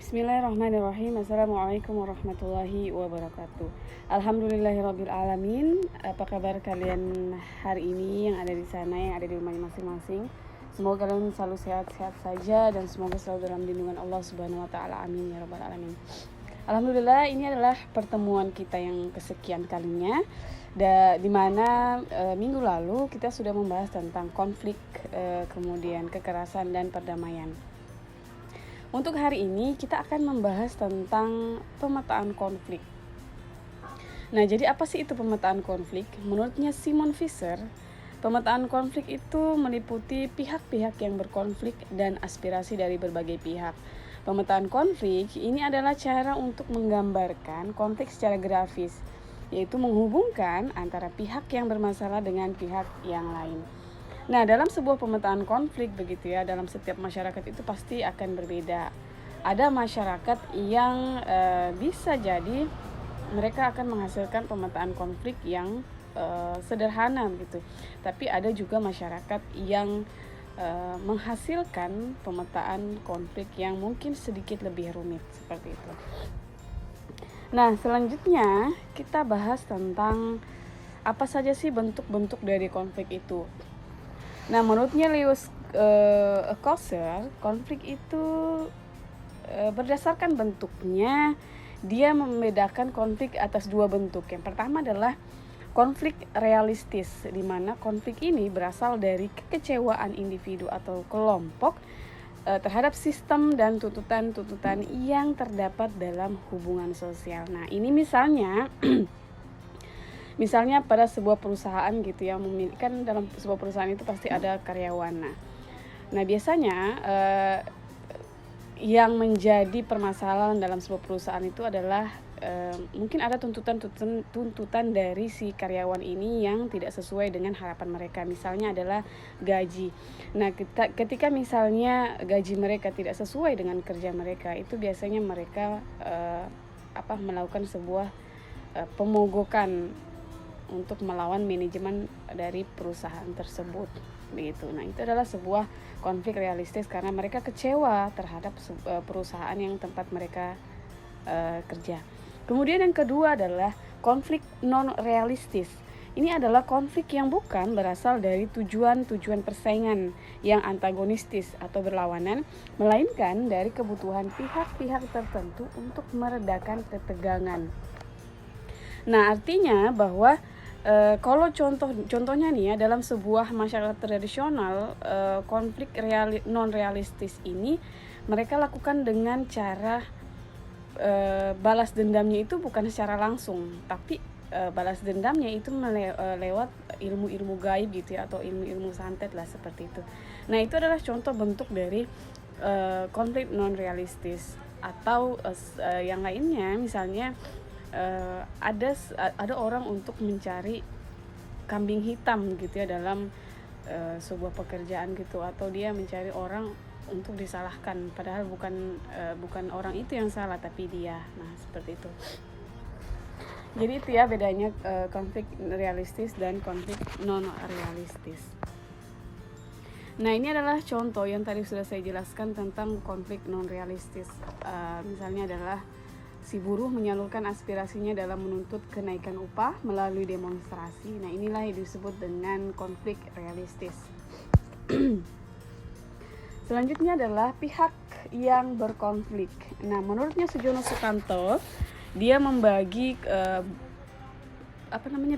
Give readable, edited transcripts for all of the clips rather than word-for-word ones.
Bismillahirrahmanirrahim. Assalamualaikum warahmatullahi wabarakatuh. Alhamdulillahirabbil alamin. Apa kabar kalian hari ini yang ada di sana, yang ada di rumahnya masing-masing? Semoga kalian selalu sehat-sehat saja dan semoga selalu dalam lindungan Allah Subhanahu wa taala. Amin ya rabbal alamin. Alhamdulillah, ini adalah pertemuan kita yang kesekian kalinya. Di mana minggu lalu kita sudah membahas tentang konflik, kemudian kekerasan dan perdamaian. Untuk hari ini kita akan membahas tentang pemetaan konflik. Nah, jadi apa sih itu pemetaan konflik? Menurutnya Simon Fisher, pemetaan konflik itu meliputi pihak-pihak yang berkonflik dan aspirasi dari berbagai pihak. Pemetaan konflik ini adalah cara untuk menggambarkan konflik secara grafis, yaitu menghubungkan antara pihak yang bermasalah dengan pihak yang lain. Nah, dalam sebuah pemetaan konflik begitu ya, dalam setiap masyarakat itu pasti akan berbeda. Ada masyarakat yang bisa jadi mereka akan menghasilkan pemetaan konflik yang sederhana begitu. Tapi ada juga masyarakat yang menghasilkan pemetaan konflik yang mungkin sedikit lebih rumit seperti itu. Nah, selanjutnya kita bahas tentang apa saja sih bentuk-bentuk dari konflik itu. Nah, menurutnya Lewis Coser, konflik itu berdasarkan bentuknya, dia membedakan konflik atas dua bentuk. Yang pertama adalah konflik realistis, di mana konflik ini berasal dari kekecewaan individu atau kelompok terhadap sistem dan tuntutan-tuntutan yang terdapat dalam hubungan sosial. Nah, ini misalnya pada sebuah perusahaan gitu ya, kan dalam sebuah perusahaan itu pasti ada karyawan. Nah biasanya yang menjadi permasalahan dalam sebuah perusahaan itu adalah mungkin ada tuntutan dari si karyawan ini yang tidak sesuai dengan harapan mereka. Misalnya adalah gaji. Nah, ketika misalnya gaji mereka tidak sesuai dengan kerja mereka, itu biasanya mereka melakukan sebuah pemogokan untuk melawan manajemen dari perusahaan tersebut begitu. Nah, itu adalah sebuah konflik realistis karena mereka kecewa terhadap perusahaan yang tempat mereka kerja. Kemudian yang kedua adalah konflik non realistis. Ini adalah konflik yang bukan berasal dari tujuan persaingan yang antagonistis atau berlawanan, melainkan dari kebutuhan pihak-pihak tertentu untuk meredakan ketegangan. Nah, artinya bahwa kalau contohnya nih ya, dalam sebuah masyarakat tradisional, konflik non realistis ini mereka lakukan dengan cara balas dendamnya itu bukan secara langsung, tapi balas dendamnya itu lewat ilmu-ilmu gaib gitu ya, atau ilmu-ilmu santet lah seperti itu. Nah, itu adalah contoh bentuk dari konflik non realistis. Atau yang lainnya misalnya ada orang untuk mencari kambing hitam gitu ya dalam sebuah pekerjaan gitu, atau dia mencari orang untuk disalahkan padahal bukan orang itu yang salah tapi dia. Nah, seperti itu. Jadi itu ya bedanya konflik realistis dan konflik non realistis. Nah, ini adalah contoh yang tadi sudah saya jelaskan tentang konflik non realistis. Misalnya adalah si buruh menyalurkan aspirasinya dalam menuntut kenaikan upah melalui demonstrasi. Nah, inilah yang disebut dengan konflik realistis. Selanjutnya adalah pihak yang berkonflik. Nah, menurutnya Sujono Sukanto, dia membagi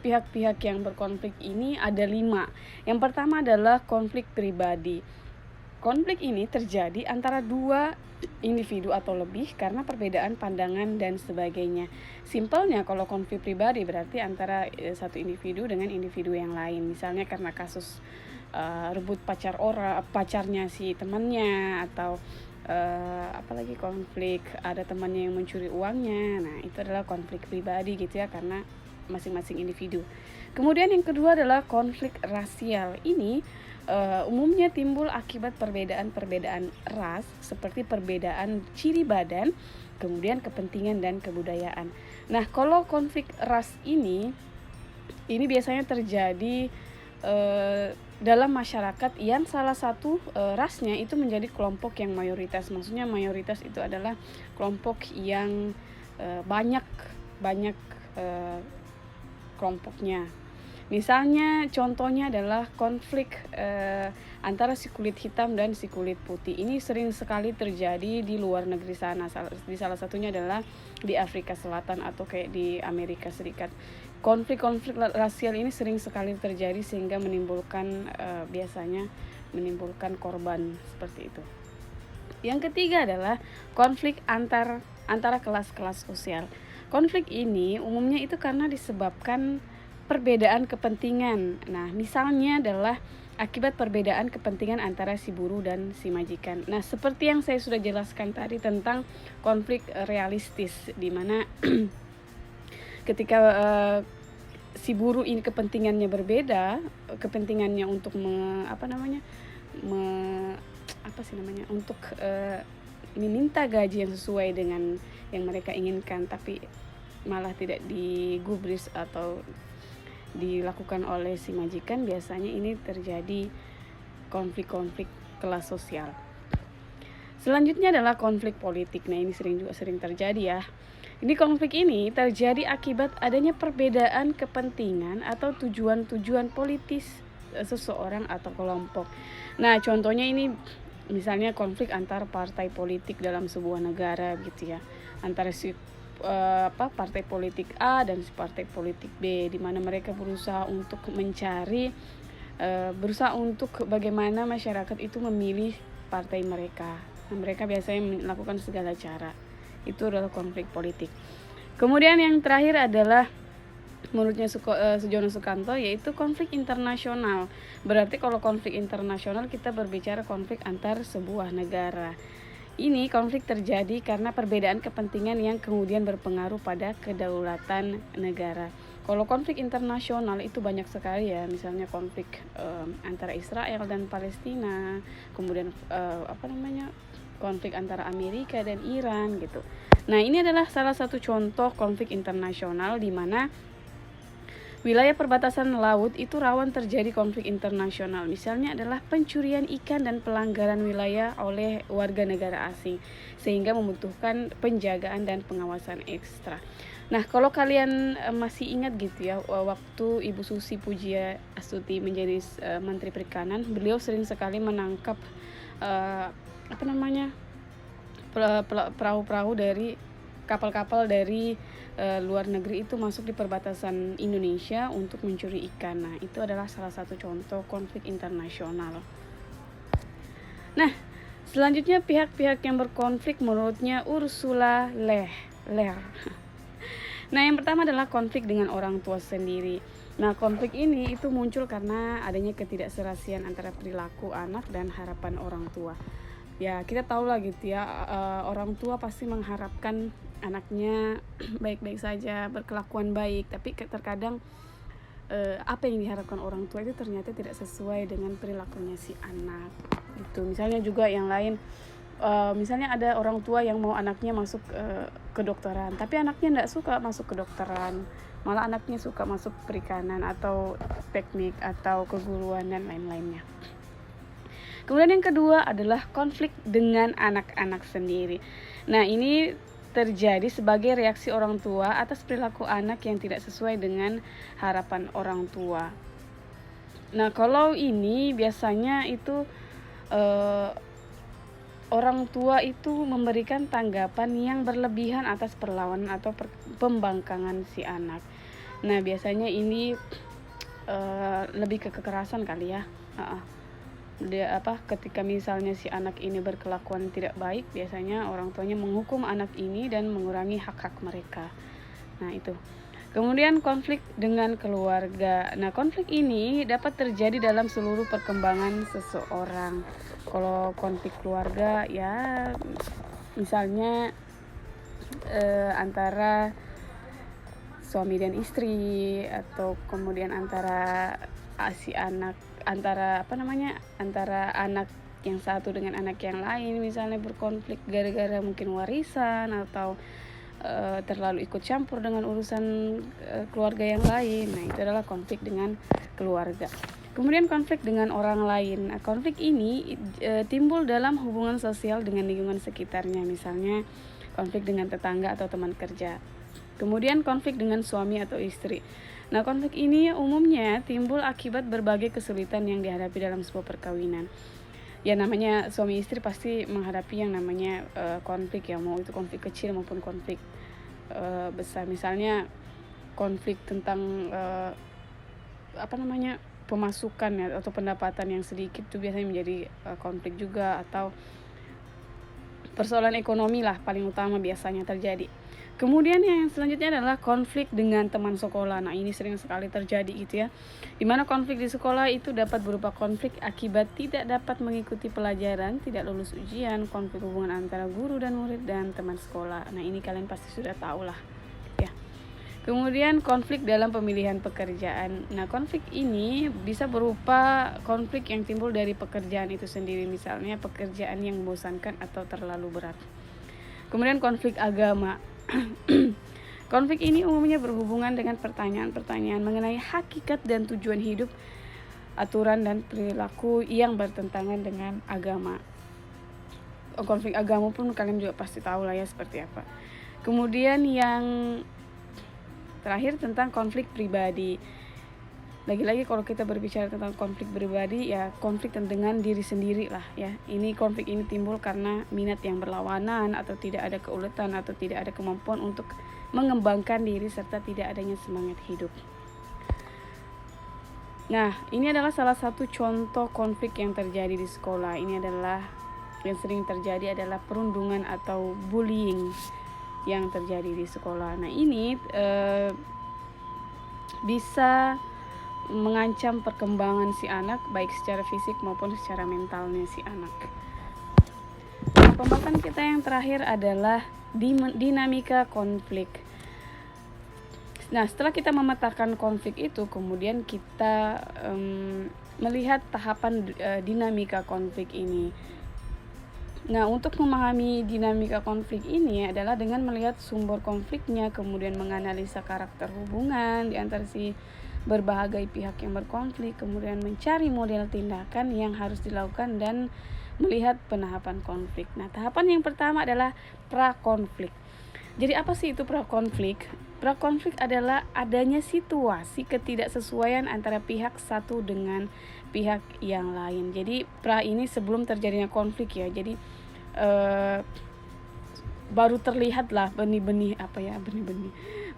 pihak-pihak yang berkonflik ini ada 5. Yang pertama adalah konflik pribadi. Konflik ini terjadi antara dua individu atau lebih karena perbedaan pandangan dan sebagainya. Simpelnya kalau konflik pribadi berarti antara satu individu dengan individu yang lain. Misalnya karena kasus rebut pacarnya si temannya, atau apalagi konflik ada temannya yang mencuri uangnya. Nah, itu adalah konflik pribadi gitu ya, karena masing-masing individu. Kemudian yang kedua adalah konflik rasial. Ini umumnya timbul akibat perbedaan ras seperti perbedaan ciri badan, kemudian kepentingan dan kebudayaan. Nah, kalau konflik ras ini biasanya terjadi dalam masyarakat yang salah satu rasnya itu menjadi kelompok yang mayoritas. Maksudnya mayoritas itu adalah kelompok yang banyak kelompoknya. Misalnya contohnya adalah konflik antara si kulit hitam dan si kulit putih. Ini sering sekali terjadi di luar negeri sana. Di salah satunya adalah di Afrika Selatan atau kayak di Amerika Serikat. Konflik-konflik rasial ini sering sekali terjadi sehingga menimbulkan biasanya menimbulkan korban seperti itu. Yang ketiga adalah konflik antara kelas-kelas sosial. Konflik ini umumnya itu karena disebabkan perbedaan kepentingan. Nah, misalnya adalah akibat perbedaan kepentingan antara si buruh dan si majikan. Nah, seperti yang saya sudah jelaskan tadi tentang konflik realistis, di mana ketika si buruh ini kepentingannya berbeda, kepentingannya untuk untuk meminta gaji yang sesuai dengan yang mereka inginkan, tapi malah tidak digubris atau dilakukan oleh si majikan, biasanya ini terjadi konflik-konflik kelas sosial. Selanjutnya adalah konflik politik. Nah, ini sering terjadi ya. Ini konflik ini terjadi akibat adanya perbedaan kepentingan atau tujuan-tujuan politis seseorang atau kelompok. Nah, contohnya ini misalnya konflik antar partai politik dalam sebuah negara gitu ya. Antara si partai politik A dan partai politik B, di mana mereka berusaha untuk bagaimana masyarakat itu memilih partai mereka. Nah, mereka biasanya melakukan segala cara. Itu adalah konflik politik. Kemudian yang terakhir adalah menurutnya Sujono Sukanto, yaitu konflik internasional. Berarti kalau konflik internasional kita berbicara konflik antar sebuah negara. Ini konflik terjadi karena perbedaan kepentingan yang kemudian berpengaruh pada kedaulatan negara. Kalau konflik internasional itu banyak sekali ya, misalnya konflik antara Israel dan Palestina, kemudian konflik antara Amerika dan Iran gitu. Nah, ini adalah salah satu contoh konflik internasional di mana wilayah perbatasan laut itu rawan terjadi konflik internasional. Misalnya adalah pencurian ikan dan pelanggaran wilayah oleh warga negara asing, sehingga membutuhkan penjagaan dan pengawasan ekstra. Nah, kalau kalian masih ingat gitu ya, waktu Ibu Susi Pujia Astuti menjadi Menteri Perikanan, beliau sering sekali menangkap perahu-perahu dari kapal-kapal dari luar negeri itu masuk di perbatasan Indonesia untuk mencuri ikan. Nah, itu adalah salah satu contoh konflik internasional. Nah, selanjutnya pihak-pihak yang berkonflik menurutnya Ursula Le Ler. Nah, yang pertama adalah konflik dengan orang tua sendiri. Nah, konflik ini itu muncul karena adanya ketidakserasian antara perilaku anak dan harapan orang tua. Ya, kita tahu lah gitu ya, orang tua pasti mengharapkan anaknya baik-baik saja, berkelakuan baik, tapi terkadang apa yang diharapkan orang tua itu ternyata tidak sesuai dengan perilakunya si anak gitu. Misalnya juga yang lain, misalnya ada orang tua yang mau anaknya masuk kedokteran, tapi anaknya tidak suka masuk kedokteran, malah anaknya suka masuk perikanan atau teknik atau keguruan dan lain-lainnya. Kemudian yang kedua adalah konflik dengan anak-anak sendiri. Nah, ini terjadi sebagai reaksi orang tua atas perilaku anak yang tidak sesuai dengan harapan orang tua. Nah, kalau ini biasanya itu orang tua itu memberikan tanggapan yang berlebihan atas perlawanan atau pembangkangan si anak. Nah, biasanya ini lebih ke kekerasan kali ya. Ketika misalnya si anak ini berkelakuan tidak baik, biasanya orang tuanya menghukum anak ini dan mengurangi hak-hak mereka. Nah, itu. Kemudian konflik dengan keluarga. Nah, konflik ini dapat terjadi dalam seluruh perkembangan seseorang. Kalau konflik keluarga ya misalnya antara suami dan istri, atau kemudian antara antara anak yang satu dengan anak yang lain, misalnya berkonflik gara-gara mungkin warisan atau terlalu ikut campur dengan urusan keluarga yang lain. Nah, itu adalah konflik dengan keluarga. Kemudian konflik dengan orang lain. Nah, konflik ini timbul dalam hubungan sosial dengan lingkungan sekitarnya, misalnya konflik dengan tetangga atau teman kerja. Kemudian konflik dengan suami atau istri. Nah, konflik ini umumnya timbul akibat berbagai kesulitan yang dihadapi dalam sebuah perkawinan. Ya, namanya suami istri pasti menghadapi yang namanya konflik ya, mau itu konflik kecil maupun konflik besar. Misalnya konflik tentang pemasukan ya, atau pendapatan yang sedikit itu biasanya menjadi konflik juga, atau persoalan ekonomi lah paling utama biasanya terjadi. Kemudian yang selanjutnya adalah konflik dengan teman sekolah. Nah, ini sering sekali terjadi gitu ya. Dimana konflik di sekolah itu dapat berupa konflik akibat tidak dapat mengikuti pelajaran, tidak lulus ujian, konflik hubungan antara guru dan murid dan teman sekolah. Nah, ini kalian pasti sudah tahu lah ya. Kemudian konflik dalam pemilihan pekerjaan. Nah, konflik ini bisa berupa konflik yang timbul dari pekerjaan itu sendiri, misalnya pekerjaan yang membosankan atau terlalu berat. Kemudian konflik agama. Konflik ini umumnya berhubungan dengan pertanyaan-pertanyaan mengenai hakikat dan tujuan hidup, aturan dan perilaku yang bertentangan dengan agama. Konflik agama pun kalian juga pasti tahu lah ya seperti apa. Kemudian yang terakhir tentang konflik pribadi. Lagi-lagi kalau kita berbicara tentang konflik pribadi, ya konflik dengan diri sendiri lah ya. Ini konflik ini timbul karena minat yang berlawanan, atau tidak ada keuletan, atau tidak ada kemampuan untuk mengembangkan diri, serta tidak adanya semangat hidup. Nah, ini adalah salah satu contoh konflik yang terjadi di sekolah. Ini adalah yang sering terjadi adalah perundungan atau bullying yang terjadi di sekolah. Nah, ini bisa mengancam perkembangan si anak baik secara fisik maupun secara mentalnya si anak. Nah, pembahasan kita yang terakhir adalah dinamika konflik. Nah, setelah kita memetakan konflik itu, kemudian kita melihat tahapan dinamika konflik ini. Nah, untuk memahami dinamika konflik ini adalah dengan melihat sumber konfliknya, kemudian menganalisa karakter hubungan di antara si berbagai pihak yang berkonflik, kemudian mencari model tindakan yang harus dilakukan dan melihat penahapan konflik. Nah, tahapan yang pertama adalah prakonflik. Jadi apa sih itu prakonflik? Prakonflik adalah adanya situasi ketidaksesuaian antara pihak satu dengan pihak yang lain. Jadi pra ini sebelum terjadinya konflik ya. Jadi baru terlihatlah benih-benih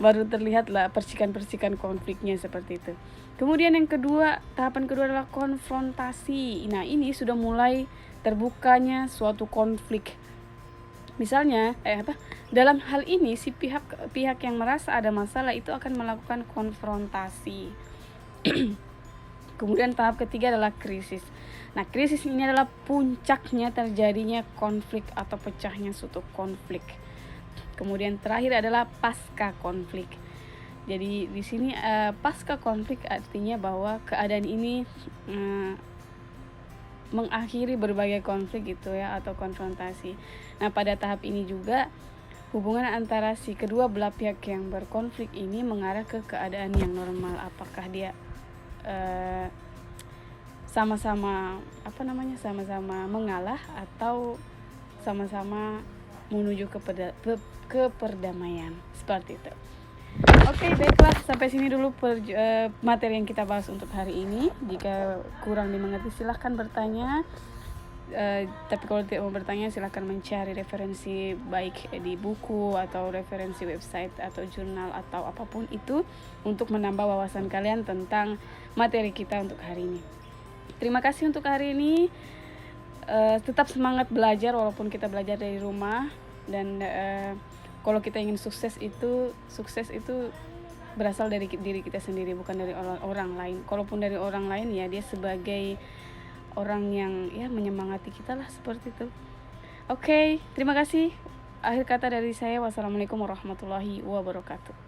baru terlihatlah percikan-percikan konfliknya seperti itu. Kemudian yang kedua, tahapan kedua adalah konfrontasi. Nah, ini sudah mulai terbukanya suatu konflik. Misalnya dalam hal ini si pihak yang merasa ada masalah itu akan melakukan konfrontasi. Kemudian tahap ketiga adalah krisis. Nah, krisis ini adalah puncaknya terjadinya konflik atau pecahnya suatu konflik. Kemudian terakhir adalah pasca konflik. Jadi di sini pasca konflik artinya bahwa keadaan ini mengakhiri berbagai konflik gitu ya, atau konfrontasi. Nah, pada tahap ini juga hubungan antara si kedua belah pihak yang berkonflik ini mengarah ke keadaan yang normal. Apakah dia sama-sama mengalah atau sama-sama menuju ke perdamaian, seperti itu. Oke, baiklah, sampai sini dulu materi yang kita bahas untuk hari ini. Jika kurang dimengerti silahkan bertanya. Tapi kalau tidak mau bertanya silahkan mencari referensi baik di buku atau referensi website atau jurnal atau apapun itu untuk menambah wawasan kalian tentang materi kita untuk hari ini. Terima kasih untuk hari ini. Tetap semangat belajar walaupun kita belajar dari rumah, dan kalau kita ingin sukses itu berasal dari diri kita sendiri, bukan dari orang lain. Kalaupun dari orang lain ya dia sebagai orang yang ya menyemangati kita lah, seperti itu. Oke, terima kasih. Akhir kata dari saya, wassalamualaikum warahmatullahi wabarakatuh.